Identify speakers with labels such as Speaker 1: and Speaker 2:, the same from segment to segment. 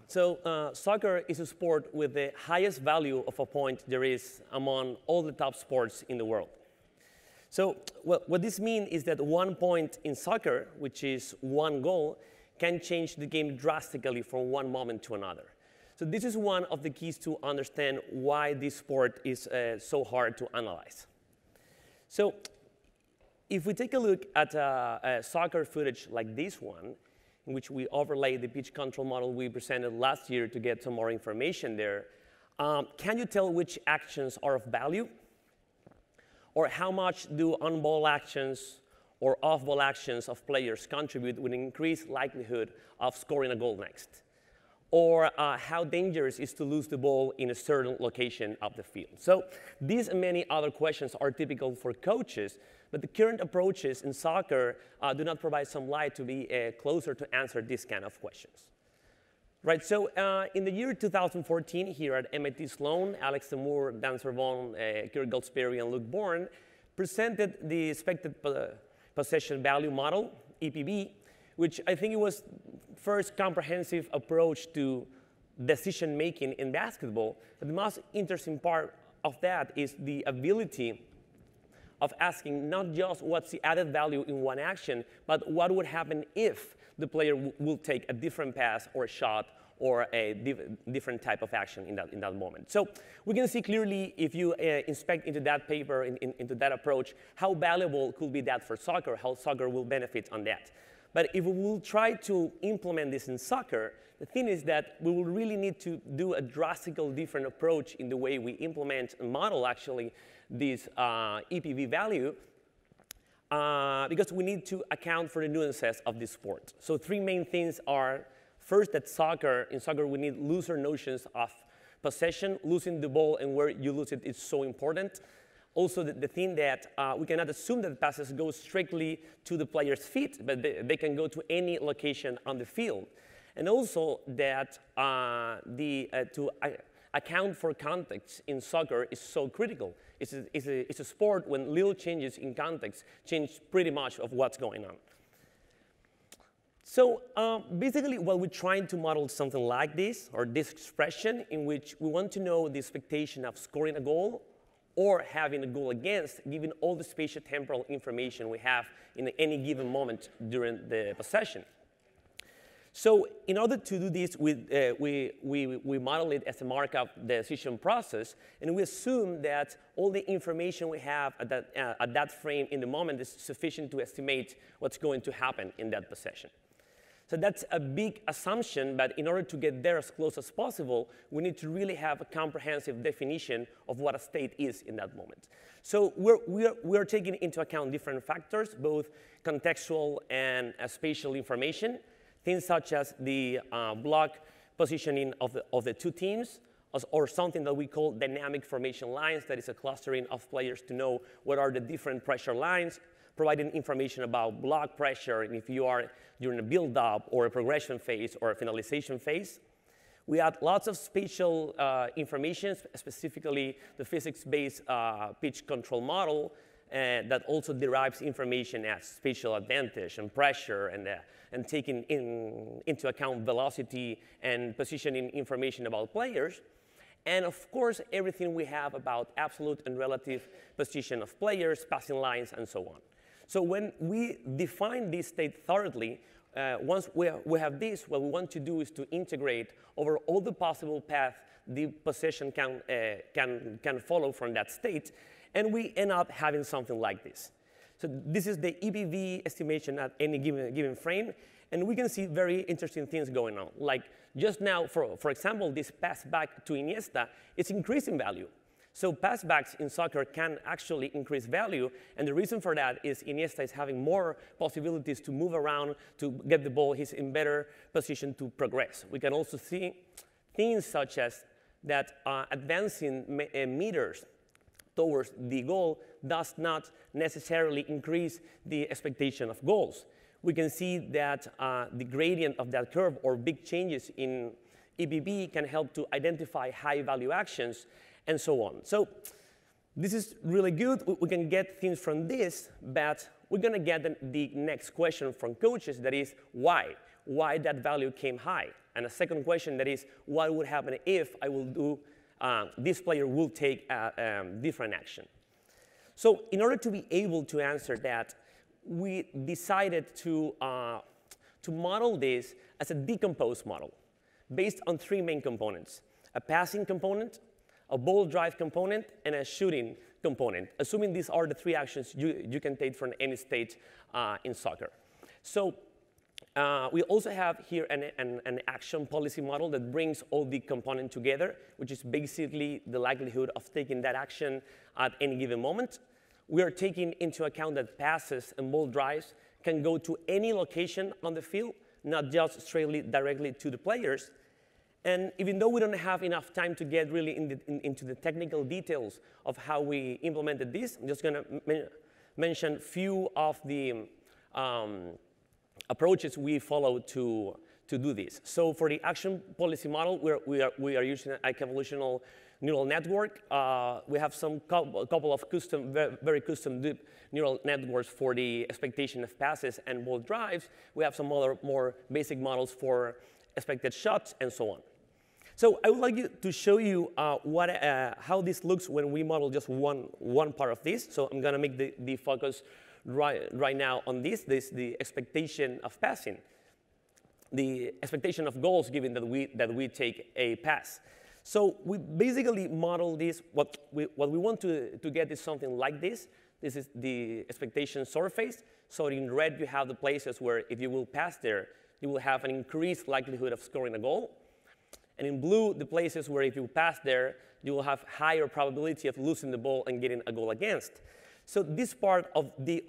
Speaker 1: So soccer is a sport with the highest value of a point there is among all the top sports in the world. So what this means is that 1 point in soccer, which is 1 goal, can change the game drastically from one moment to another. So this is one of the keys to understand why this sport is so hard to analyze. So if we take a look at soccer footage like this one, in which we overlay the pitch control model we presented last year to get some more information there, can you tell which actions are of value? Or how much do on-ball actions or off-ball actions of players contribute with increased likelihood of scoring a goal next? Or how dangerous is to lose the ball in a certain location of the field? So these and many other questions are typical for coaches, but the current approaches in soccer do not provide some light to be closer to answer these kind of questions. Right, so in the year 2014, here at MIT Sloan, Alex Temur, Dan Servon, Kirk Galsperry, and Luke Bourne presented the expected possession value model, EPV, which I think it was first comprehensive approach to decision-making in basketball. But the most interesting part of that is the ability of asking not just what's the added value in one action, but what would happen if the player will take a different pass or a shot or a different type of action in that moment. So we can see clearly, if you inspect into that paper, into that approach, how valuable could be that for soccer, how soccer will benefit on that. But if we will try to implement this in soccer, the thing is that we will really need to do a drastically different approach in the way we implement and model, actually, this EPV value, because we need to account for the nuances of this sport. So 3 main things are, first, that in soccer we need looser notions of possession. Losing the ball and where you lose it is so important. Also, the thing that we cannot assume that passes go strictly to the player's feet, but they can go to any location on the field. And also that to account for context in soccer is so critical. It's a sport when little changes in context change pretty much of what's going on. So basically, what we're trying to model something like this, or this expression, in which we want to know the expectation of scoring a goal or having a goal against, given all the spatiotemporal information we have in any given moment during the possession. So in order to do this, we model it as a markup decision process, and we assume that all the information we have at that frame in the moment is sufficient to estimate what's going to happen in that possession. So that's a big assumption, but in order to get there as close as possible, we need to really have a comprehensive definition of what a state is in that moment. So we're taking into account different factors, both contextual and spatial information, things such as the block positioning of the 2 teams, or something that we call dynamic formation lines, that is a clustering of players to know what are the different pressure lines, providing information about block pressure, and if you are during a build-up or a progression phase or a finalization phase. We add lots of spatial information, specifically the physics-based pitch control model, that also derives information as spatial advantage and pressure, and taking into account velocity and positioning information about players. And of course, everything we have about absolute and relative position of players, passing lines, and so on. So when we define this state thoroughly, once we have this, what we want to do is to integrate over all the possible paths the possession can follow from that state, and we end up having something like this. So this is the EPV estimation at any given frame, and we can see very interesting things going on. Like just now, for example, this pass back to Iniesta, it's increasing value. So passbacks in soccer can actually increase value, and the reason for that is Iniesta is having more possibilities to move around, to get the ball. He's in better position to progress. We can also see things such as that advancing meters towards the goal does not necessarily increase the expectation of goals. We can see that the gradient of that curve or big changes in EPV can help to identify high-value actions, and so on. So this is really good. We can get things from this, but we're going to get the next question from coaches, that is, why? Why that value came high? And a second question, that is, what would happen if I will do, this player will take a different action? So in order to be able to answer that, we decided to model this as a decomposed model based on three main components: a passing component, a ball drive component, and a shooting component, assuming these are the three actions you can take from any state in soccer. So we also have here an action policy model that brings all the components together, which is basically the likelihood of taking that action at any given moment. We are taking into account that passes and ball drives can go to any location on the field, not just straightly directly to the players. And even though we don't have enough time to get really into the technical details of how we implemented this, I'm just going to mention a few of the approaches we follow to do this. So for the action policy model, we are using a convolutional neural network. We have a couple of very custom deep neural networks for the expectation of passes and ball drives. We have some other more basic models for expected shots and so on. So I would like to show you how this looks when we model just one part of this. So I'm going to make the focus right now on this. This is the expectation of passing, the expectation of goals given that we take a pass. So we basically model this. What we want to get is something like this. This is the expectation surface. So in red, you have the places where if you will pass there, you will have an increased likelihood of scoring a goal. And in blue, the places where if you pass there, you will have higher probability of losing the ball and getting a goal against. So this part of the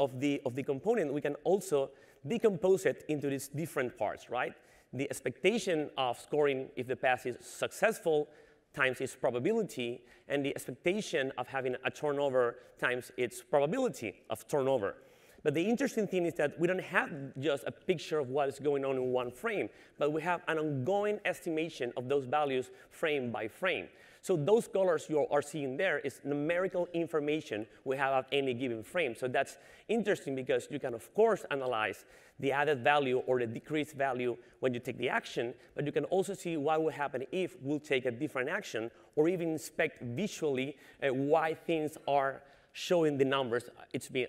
Speaker 1: component, we can also decompose it into these different parts, right? The expectation of scoring if the pass is successful times its probability, and the expectation of having a turnover times its probability of turnover. But the interesting thing is that we don't have just a picture of what is going on in one frame, but we have an ongoing estimation of those values frame by frame. So those colors you are seeing there is numerical information we have at any given frame. So that's interesting because you can, of course, analyze the added value or the decreased value when you take the action, but you can also see what will happen if we'll take a different action, or even inspect visually why things are showing the numbers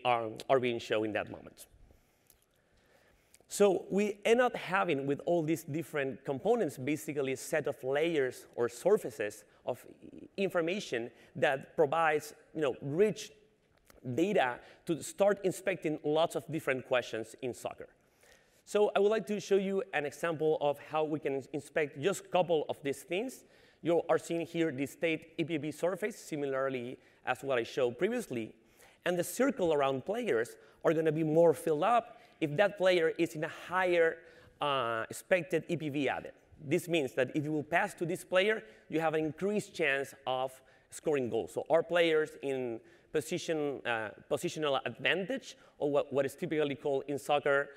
Speaker 1: are being shown in that moment. So we end up having, with all these different components, basically a set of layers or surfaces of information that provides rich data to start inspecting lots of different questions in soccer. So I would like to show you an example of how we can inspect just a couple of these things. You are seeing here the state EPV surface, similarly as what I showed previously. And the circle around players are going to be more filled up if that player is in a higher expected EPV added. This means that if you will pass to this player, you have an increased chance of scoring goals. So our players in positional advantage, or what is typically called in soccer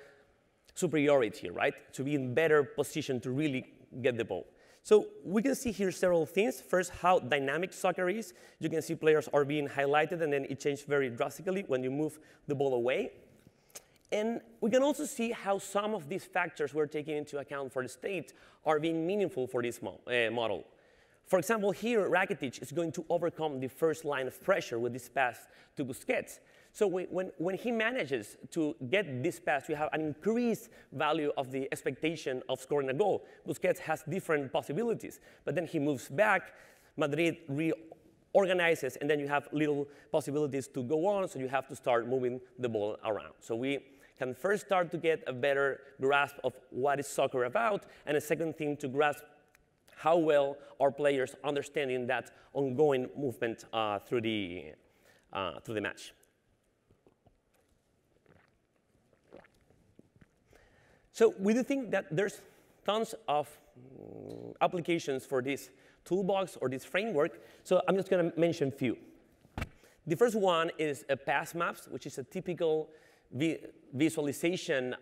Speaker 1: superiority, right? To be in better position to really get the ball. So we can see here several things. First, how dynamic soccer is. You can see players are being highlighted, and then it changes very drastically when you move the ball away. And we can also see how some of these factors we're taking into account for the state are being meaningful for this model. For example, here, Rakitic is going to overcome the first line of pressure with this pass to Busquets. So when he manages to get this pass, we have an increased value of the expectation of scoring a goal. Busquets has different possibilities, but then he moves back, Madrid reorganizes, and then you have little possibilities to go on, so you have to start moving the ball around. So we can first start to get a better grasp of what is soccer about, and a second thing to grasp how well our players understanding that ongoing movement through the match. So we do think that there's tons of applications for this toolbox or this framework, so I'm just going to mention a few. The first one is a pass maps, which is a typical visualization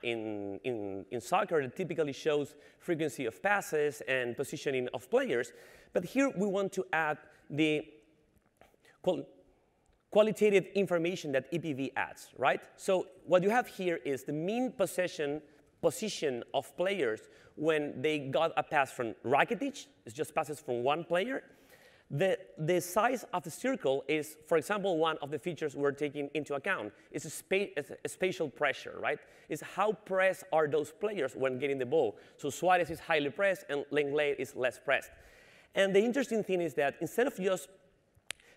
Speaker 1: in soccer that typically shows frequency of passes and positioning of players. But here we want to add the qualitative information that EPV adds, right? So what you have here is the mean position of players when they got a pass from Rakitic. It's just passes from one player. The size of the circle is, for example, one of the features we're taking into account. It's a spatial pressure, right? It's how pressed are those players when getting the ball. So Suarez is highly pressed and Lenglet is less pressed. And the interesting thing is that instead of just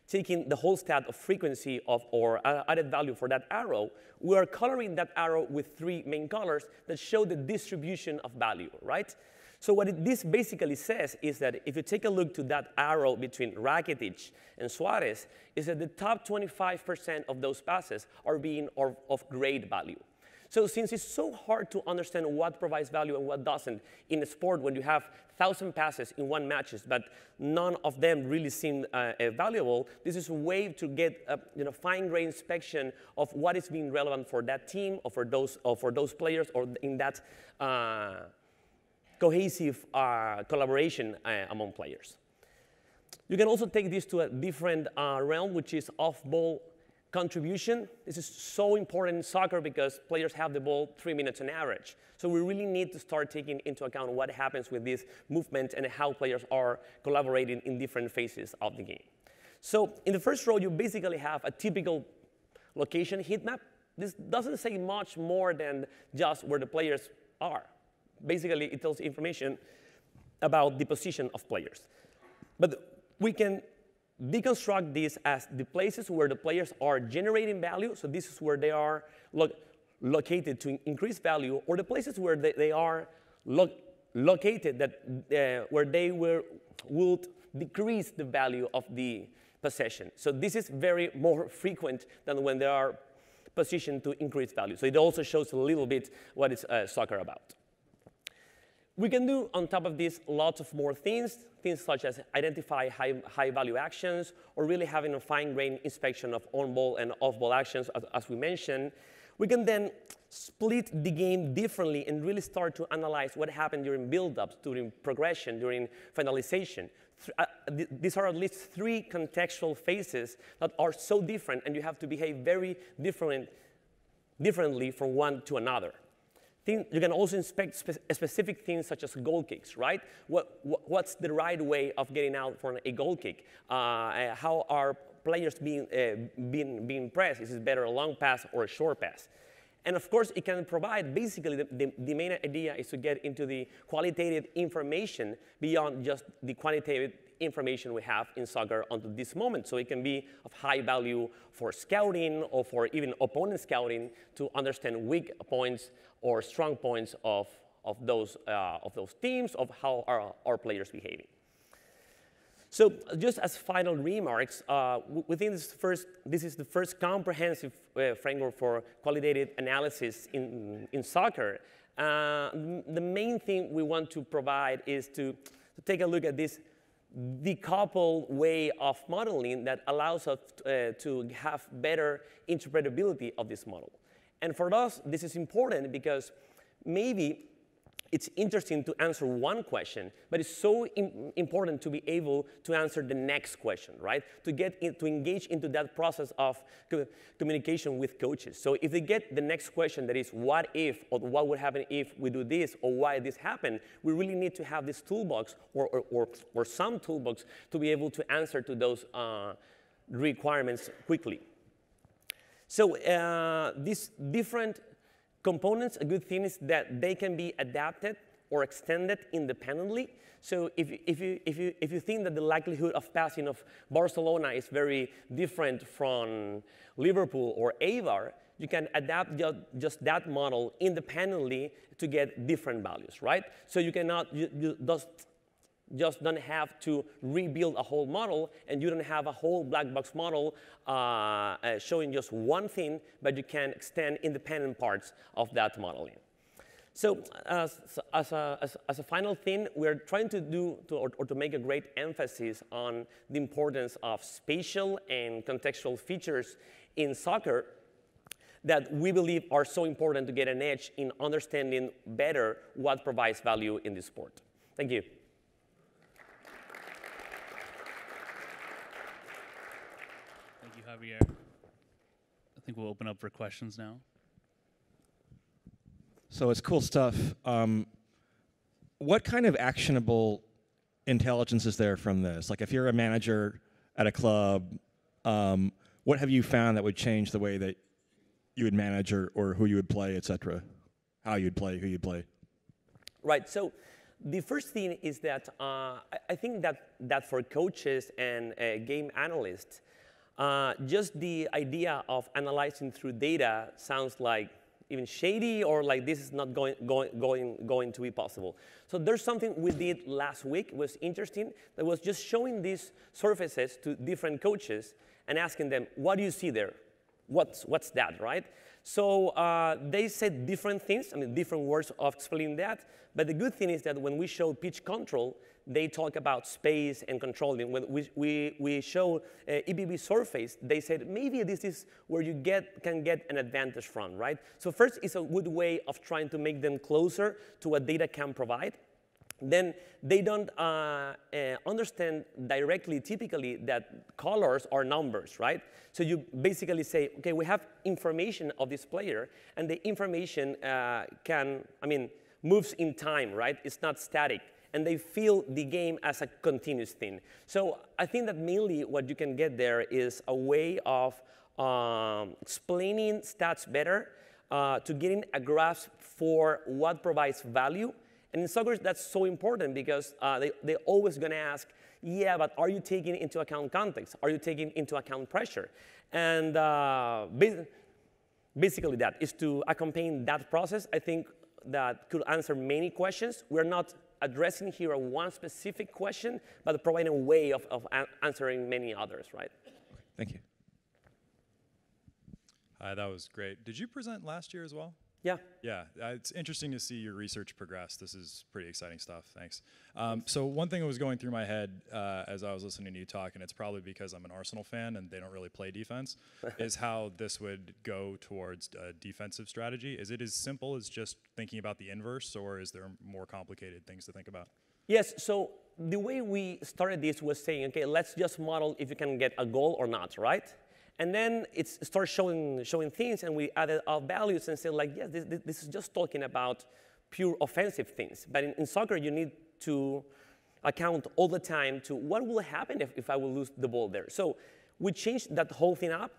Speaker 1: taking the whole stat of frequency or added value for that arrow, we are coloring that arrow with three main colors that show the distribution of value, right? So what this basically says is that if you take a look to that arrow between Rakitic and Suarez, is that the top 25% of those passes are being of great value. So since it's so hard to understand what provides value and what doesn't in a sport when you have 1,000 passes in one match, but none of them really seem valuable, this is a way to get a fine-grained inspection of what is being relevant for that team or for those players or in that cohesive collaboration among players. You can also take this to a different realm, which is off-ball contribution. This is so important in soccer because players have the ball 3 minutes on average. So we really need to start taking into account what happens with this movement and how players are collaborating in different phases of the game. So in the first row, you basically have a typical location heat map. This doesn't say much more than just where the players are. Basically, it tells information about the position of players. But we can deconstruct this as the places where the players are generating value. So this is where they are located to increase value, or the places where they are located that where they would decrease the value of the possession. So this is very more frequent than when they are positioned to increase value. So it also shows a little bit what is soccer about. We can do, on top of this, lots of more things such as identify high-value actions, or really having a fine-grained inspection of on-ball and off-ball actions, as we mentioned. We can then split the game differently and really start to analyze what happened during build-ups, during progression, during finalization. These are at least 3 contextual phases that are so different, and you have to behave very differently from one to another. You can also inspect specific things such as goal kicks, right? What's the right way of getting out for a goal kick? How are players being pressed? Is it better a long pass or a short pass? And of course, it can provide, basically, the main idea is to get into the qualitative information beyond just the quantitative information we have in soccer until this moment. So it can be of high value for scouting or for even opponent scouting to understand weak points or strong points of those teams, of how our players behaving. So just as final remarks, within this is the first comprehensive framework for qualitative analysis in soccer. The main thing we want to provide is to take a look at this decoupled way of modeling that allows us to have better interpretability of this model. And for us, this is important because maybe it's interesting to answer one question, but it's so important to be able to answer the next question, right? To engage into that process of communication with coaches. So if they get the next question that is what if, or what would happen if we do this, or why this happened, we really need to have this toolbox or some toolbox to be able to answer to those requirements quickly. So these different components, a good thing is that they can be adapted or extended independently. So if you think that the likelihood of passing of Barcelona is very different from Liverpool or Eibar, you can adapt just that model independently to get different values, right? So you cannot just don't have to rebuild a whole model, and you don't have a whole black box model showing just one thing, but you can extend independent parts of that modeling. So as a final thing, we're trying to do or to make a great emphasis on the importance of spatial and contextual features in soccer that we believe are so important to get an edge in understanding better what provides value in this sport. Thank you.
Speaker 2: Thank you, Javier. I think we'll open up for questions now.
Speaker 3: So it's cool stuff. What kind of actionable intelligence is there from this? Like if you're a manager at a club, what have you found that would change the way that you would manage or who you would play, et cetera? How you'd play, who you'd play?
Speaker 1: Right, so the first thing is that I think that for coaches and game analysts, just the idea of analyzing through data sounds like even shady or like this is not going to be possible. So there's something we did last week, it was interesting, that was just showing these surfaces to different coaches and asking them, what do you see there? What's that, right? So they said different things, I mean, different words of explaining that. But the good thing is that when we show pitch control, they talk about space and controlling. When we show EBB surface, they said maybe this is where you can get an advantage from, right? So first, it's a good way of trying to make them closer to what data can provide. Then they don't understand directly, typically, that colors are numbers, right? So you basically say, okay, we have information of this player, and the information moves in time, right? It's not static. And they feel the game as a continuous thing. So I think that mainly what you can get there is a way of explaining stats better, to getting a grasp for what provides value. And in soccer, that's so important because they're always going to ask, yeah, but are you taking into account context? Are you taking into account pressure? And basically that is to accompany that process. I think that could answer many questions. We're not addressing here one specific question, but providing a way of answering many others, right?
Speaker 3: Thank you.
Speaker 4: Hi, that was great. Did you present last year as well?
Speaker 1: Yeah.
Speaker 4: Yeah, it's interesting to see your research progress. This is pretty exciting stuff. Thanks. So one thing that was going through my head as I was listening to you talk, and it's probably because I'm an Arsenal fan and they don't really play defense, is how this would go towards a defensive strategy. Is it as simple as just thinking about the inverse, or is there more complicated things to think about?
Speaker 1: Yes, so the way we started this was saying, okay, let's just model if you can get a goal or not, right? And then it starts showing things, and we added our values and said, like, yes, this is just talking about pure offensive things. But in soccer, you need to account all the time to what will happen if I will lose the ball there. So we changed that whole thing up,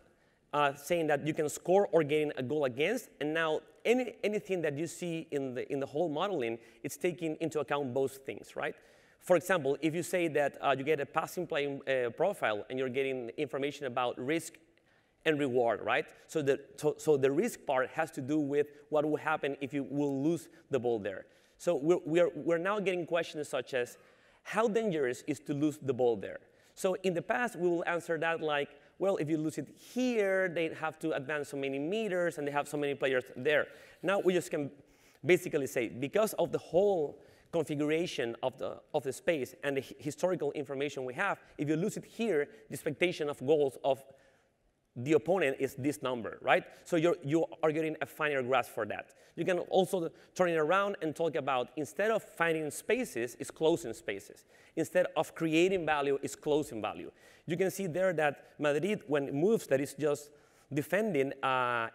Speaker 1: saying that you can score or gain a goal against, and now anything that you see in the whole modeling, it's taking into account both things, right? For example, if you say that you get a passing play profile and you're getting information about risk and reward, right? So the risk part has to do with what will happen if you will lose the ball there. So we're now getting questions such as, how dangerous is to lose the ball there? So in the past, we will answer that like, well, if you lose it here, they have to advance so many meters and they have so many players there. Now we just can basically say, because of the whole configuration of the space and the historical information we have, if you lose it here, the expectation of goals of the opponent is this number, right? So you are getting a finer grasp for that. You can also turn it around and talk about, instead of finding spaces, it's closing spaces. Instead of creating value, it's closing value. You can see there that Madrid, when it moves, that is just defending,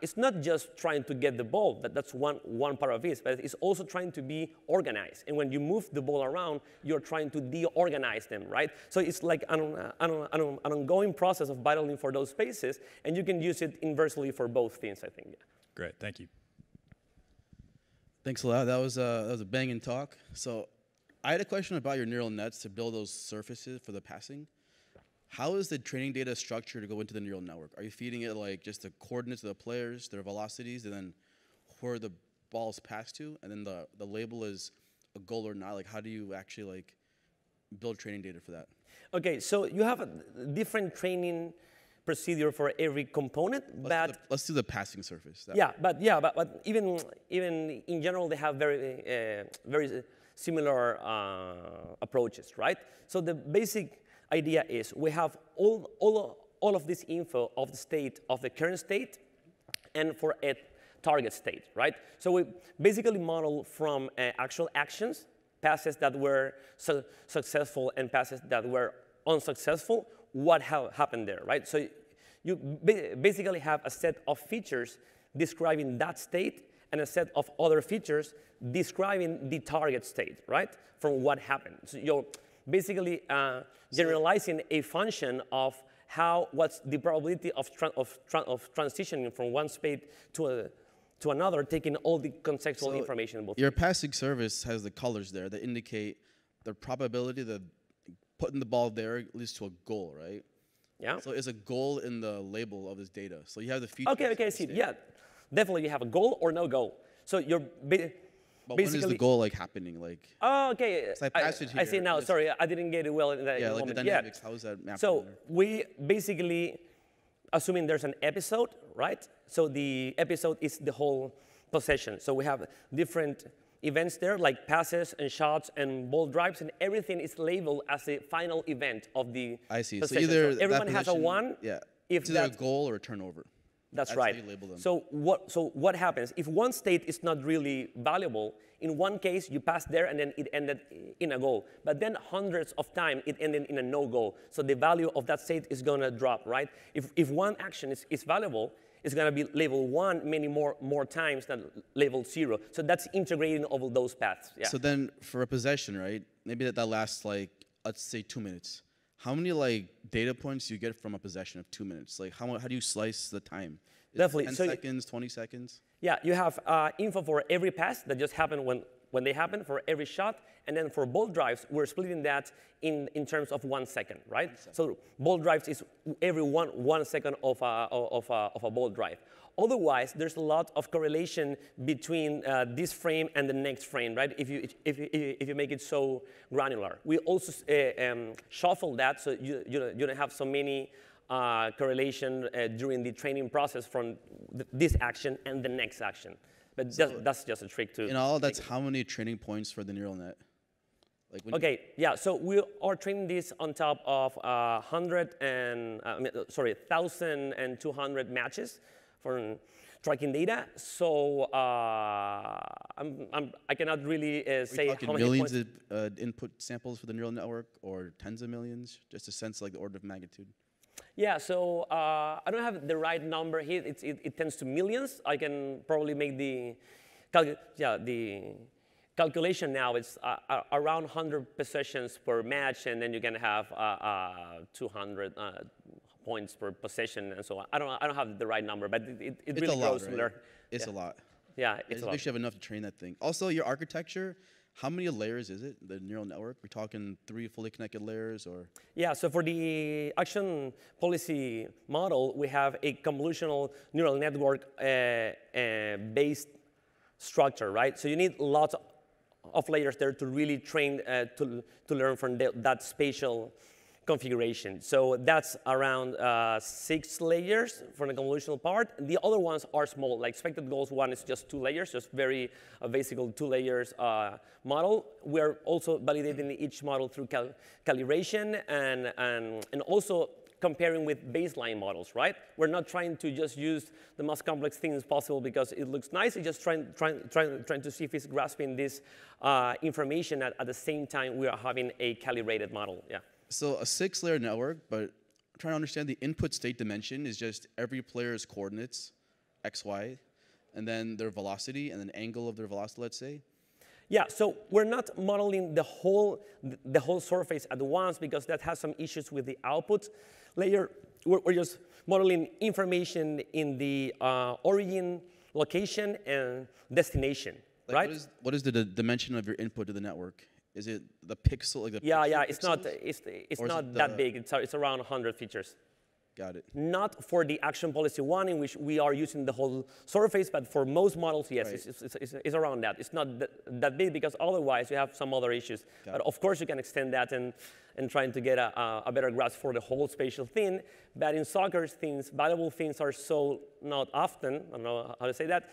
Speaker 1: it's not just trying to get the ball, that's one part of it, but it's also trying to be organized. And when you move the ball around, you're trying to de-organize them, right? So it's like an ongoing process of battling for those spaces, and you can use it inversely for both things, I think. Yeah.
Speaker 4: Great, thank you.
Speaker 5: Thanks a lot. That was a banging talk. So I had a question about your neural nets to build those surfaces for the passing. How is the training data structured to go into the neural network? Are you feeding it like just the coordinates of the players, their velocities, and then where the ball's passed to, and then the label is a goal or not? Like, how do you actually like build training data for that? Okay, so you have a different training procedure for every component, let's do the passing surface.
Speaker 1: But even in general, they have very similar approaches, right? So the basic idea is we have all of this info of the state, of the current state, and for a target state, right? So we basically model from actual actions, passes that were successful and passes that were unsuccessful, what happened there, right? So You basically have a set of features describing that state and a set of other features describing the target state, right, from what happened. So you're basically generalizing a function of what's the probability of transitioning from one state to another, taking all the contextual information in both.
Speaker 5: Your passing service has the colors there that indicate the probability that putting the ball there leads to a goal, right?
Speaker 1: Yeah.
Speaker 5: So is a goal in the label of this data. So you have the features.
Speaker 1: Okay, I see. Yeah, definitely you have a goal or no goal. So you're
Speaker 5: but when is the goal like happening? Like.
Speaker 1: Oh, okay.
Speaker 5: So I
Speaker 1: see now. Sorry, I didn't get it well in that
Speaker 5: yeah, like
Speaker 1: moment.
Speaker 5: the dynamics. How is that mapped?
Speaker 1: So we basically, assuming there's an episode, right? So the episode is the whole possession. So we have different events there, like passes and shots and ball drives, and everything is labeled as a final event of the
Speaker 5: I see.
Speaker 1: possession.
Speaker 5: So either
Speaker 1: so everyone has a one.
Speaker 5: Yeah.
Speaker 1: If
Speaker 5: it's either a goal or a turnover.
Speaker 1: That's right.
Speaker 5: How you label them.
Speaker 1: So what happens? If one state is not really valuable, in one case you pass there and then it ended in a goal. But then hundreds of times it ended in a no-goal. So the value of that state is going to drop, right? If one action is valuable, it's going to be labeled 1 many more times than labeled 0. So that's integrating all those paths. Yeah.
Speaker 5: So then for a possession, right, maybe that lasts like, let's say 2 minutes. How many like data points do you get from a possession of 2 minutes? Like how do you slice the time?
Speaker 1: Definitely.
Speaker 5: 10 seconds, 20 seconds?
Speaker 1: Yeah, you have info for every pass that just happened when they happen, for every shot. And then for ball drives, we're splitting that in terms of 1 second, right? So ball drives is every one second of a ball drive. Otherwise, there's a lot of correlation between this frame and the next frame, right? If you make it so granular. We also shuffle that so you don't have so many correlation during the training process from this action and the next action. But that's just a trick to.
Speaker 5: In all, that's how many training points for the neural net? Like
Speaker 1: okay, yeah. So we are training this on top of 1,200 matches for tracking data. So I cannot really say
Speaker 5: how many millions of input samples for the neural network, or tens of millions, just a sense like the order of magnitude.
Speaker 1: Yeah, so I don't have the right number here. It tends to millions. I can probably make the calculation now. It's around 100 possessions per match, and then you can have 200 points per possession, and so on. I don't have the right number, but it really grows from there.
Speaker 5: It's a lot.
Speaker 1: Yeah, it's a lot.
Speaker 5: Make sure you have enough to train that thing. Also, your architecture. How many layers is it, the neural network? We're talking 3 fully connected layers, or?
Speaker 1: Yeah, so for the action policy model, we have a convolutional neural network based structure, right? So you need lots of layers there to really train to learn from that spatial configuration. So that's around 6 layers for the convolutional part. The other ones are small, like expected goals one is just 2 layers, just very basic 2 layers model. We're also validating each model through calibration and also comparing with baseline models, right? We're not trying to just use the most complex things possible because it looks nice. It's just trying to see if it's grasping this information at the same time we are having a calibrated model, yeah.
Speaker 5: So a 6-layer network, but I'm trying to understand the input state dimension is just every player's coordinates, x, y, and then their velocity and an angle of their velocity, let's say.
Speaker 1: Yeah, so we're not modeling the whole surface at once because that has some issues with the output layer. We're just modeling information in the origin, location, and destination, like right?
Speaker 5: What is the dimension of your input to the network? Is it the pixel, like the
Speaker 1: yeah,
Speaker 5: pixels?
Speaker 1: it's not that big. It's around 100 features.
Speaker 5: Got it.
Speaker 1: Not for the action policy one, in which we are using the whole surface, but for most models, yes, right. it's around that. It's not that big because otherwise you have some other issues. But of course you can extend that and trying to get a better grasp for the whole spatial thing. But in soccer, valuable things are so not often. I don't know how to say that.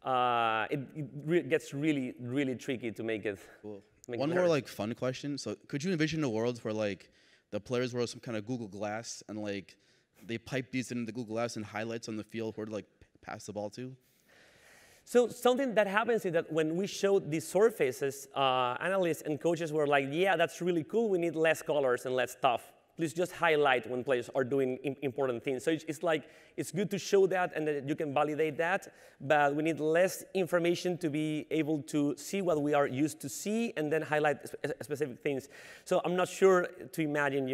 Speaker 1: It gets really, really tricky to make it.
Speaker 5: Cool. One more like fun question. So could you envision a world where like the players wear some kind of Google Glass and like they pipe these into the Google Glass and highlights on the field where to like pass the ball to?
Speaker 1: So something that happens is that when we showed these surfaces, analysts and coaches were like, yeah, that's really cool. We need less colors and less stuff. please just highlight when players are doing important things. So it's like, it's good to show that and that you can validate that, but we need less information to be able to see what we are used to see and then highlight specific things. So I'm not sure to imagine,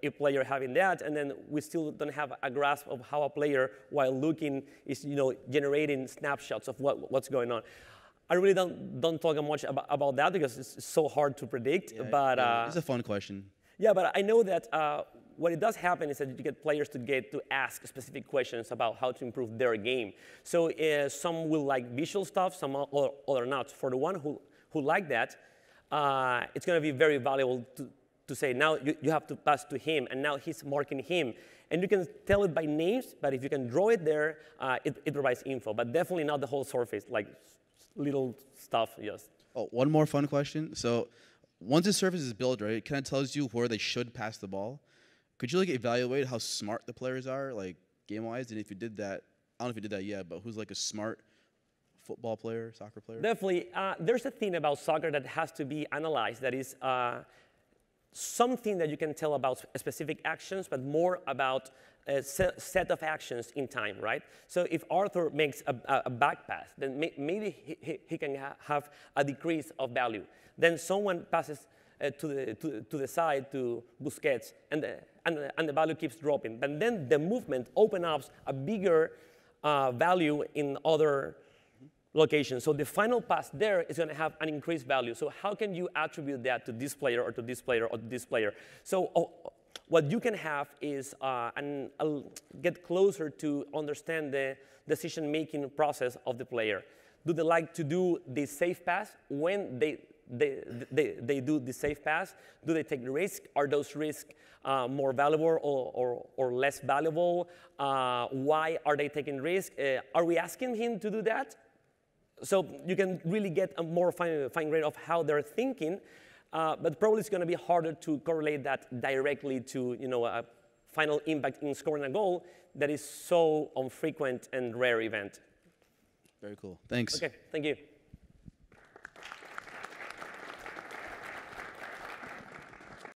Speaker 1: a player having that, and then we still don't have a grasp of how a player, while looking, is, generating snapshots of what's going on. I really don't talk much about that because it's so hard to predict.
Speaker 5: Yeah,
Speaker 1: but
Speaker 5: it's a fun question.
Speaker 1: Yeah, but I know that what it does happen is that you get players to ask specific questions about how to improve their game. So some will like visual stuff, some other not. For the one who like that, it's going to be very valuable to say, now you have to pass to him, and now he's marking him. And you can tell it by names, but if you can draw it there, it provides info. But definitely not the whole surface, like little stuff, yes.
Speaker 5: Oh, one more fun question. So once the surface is built, right, it kind of tells you where they should pass the ball. Could you evaluate how smart the players are, game-wise? And if you did that, I don't know if you did that yet, but who's a smart football player, soccer player?
Speaker 1: Definitely. There's a thing about soccer that has to be analyzed that is something that you can tell about specific actions, but more about a set of actions in time, right? So if Arthur makes a back pass, then maybe he can have a decrease of value. Then someone passes to the side to Busquets, and the value keeps dropping. But then the movement opens up a bigger value in other locations. So the final pass there is going to have an increased value. So how can you attribute that to this player or to this player or to this player? So what you can have is get closer to understand the decision-making process of the player. Do they like to do the safe pass? When they do the safe pass, do they take the risk? Are those risks more valuable or less valuable? Why are they taking risk? Are we asking him to do that? So you can really get a more fine grain of how they're thinking, but probably it's going to be harder to correlate that directly to a final impact in scoring a goal that is so infrequent and rare event.
Speaker 5: Very cool. Thanks.
Speaker 1: Okay, thank you.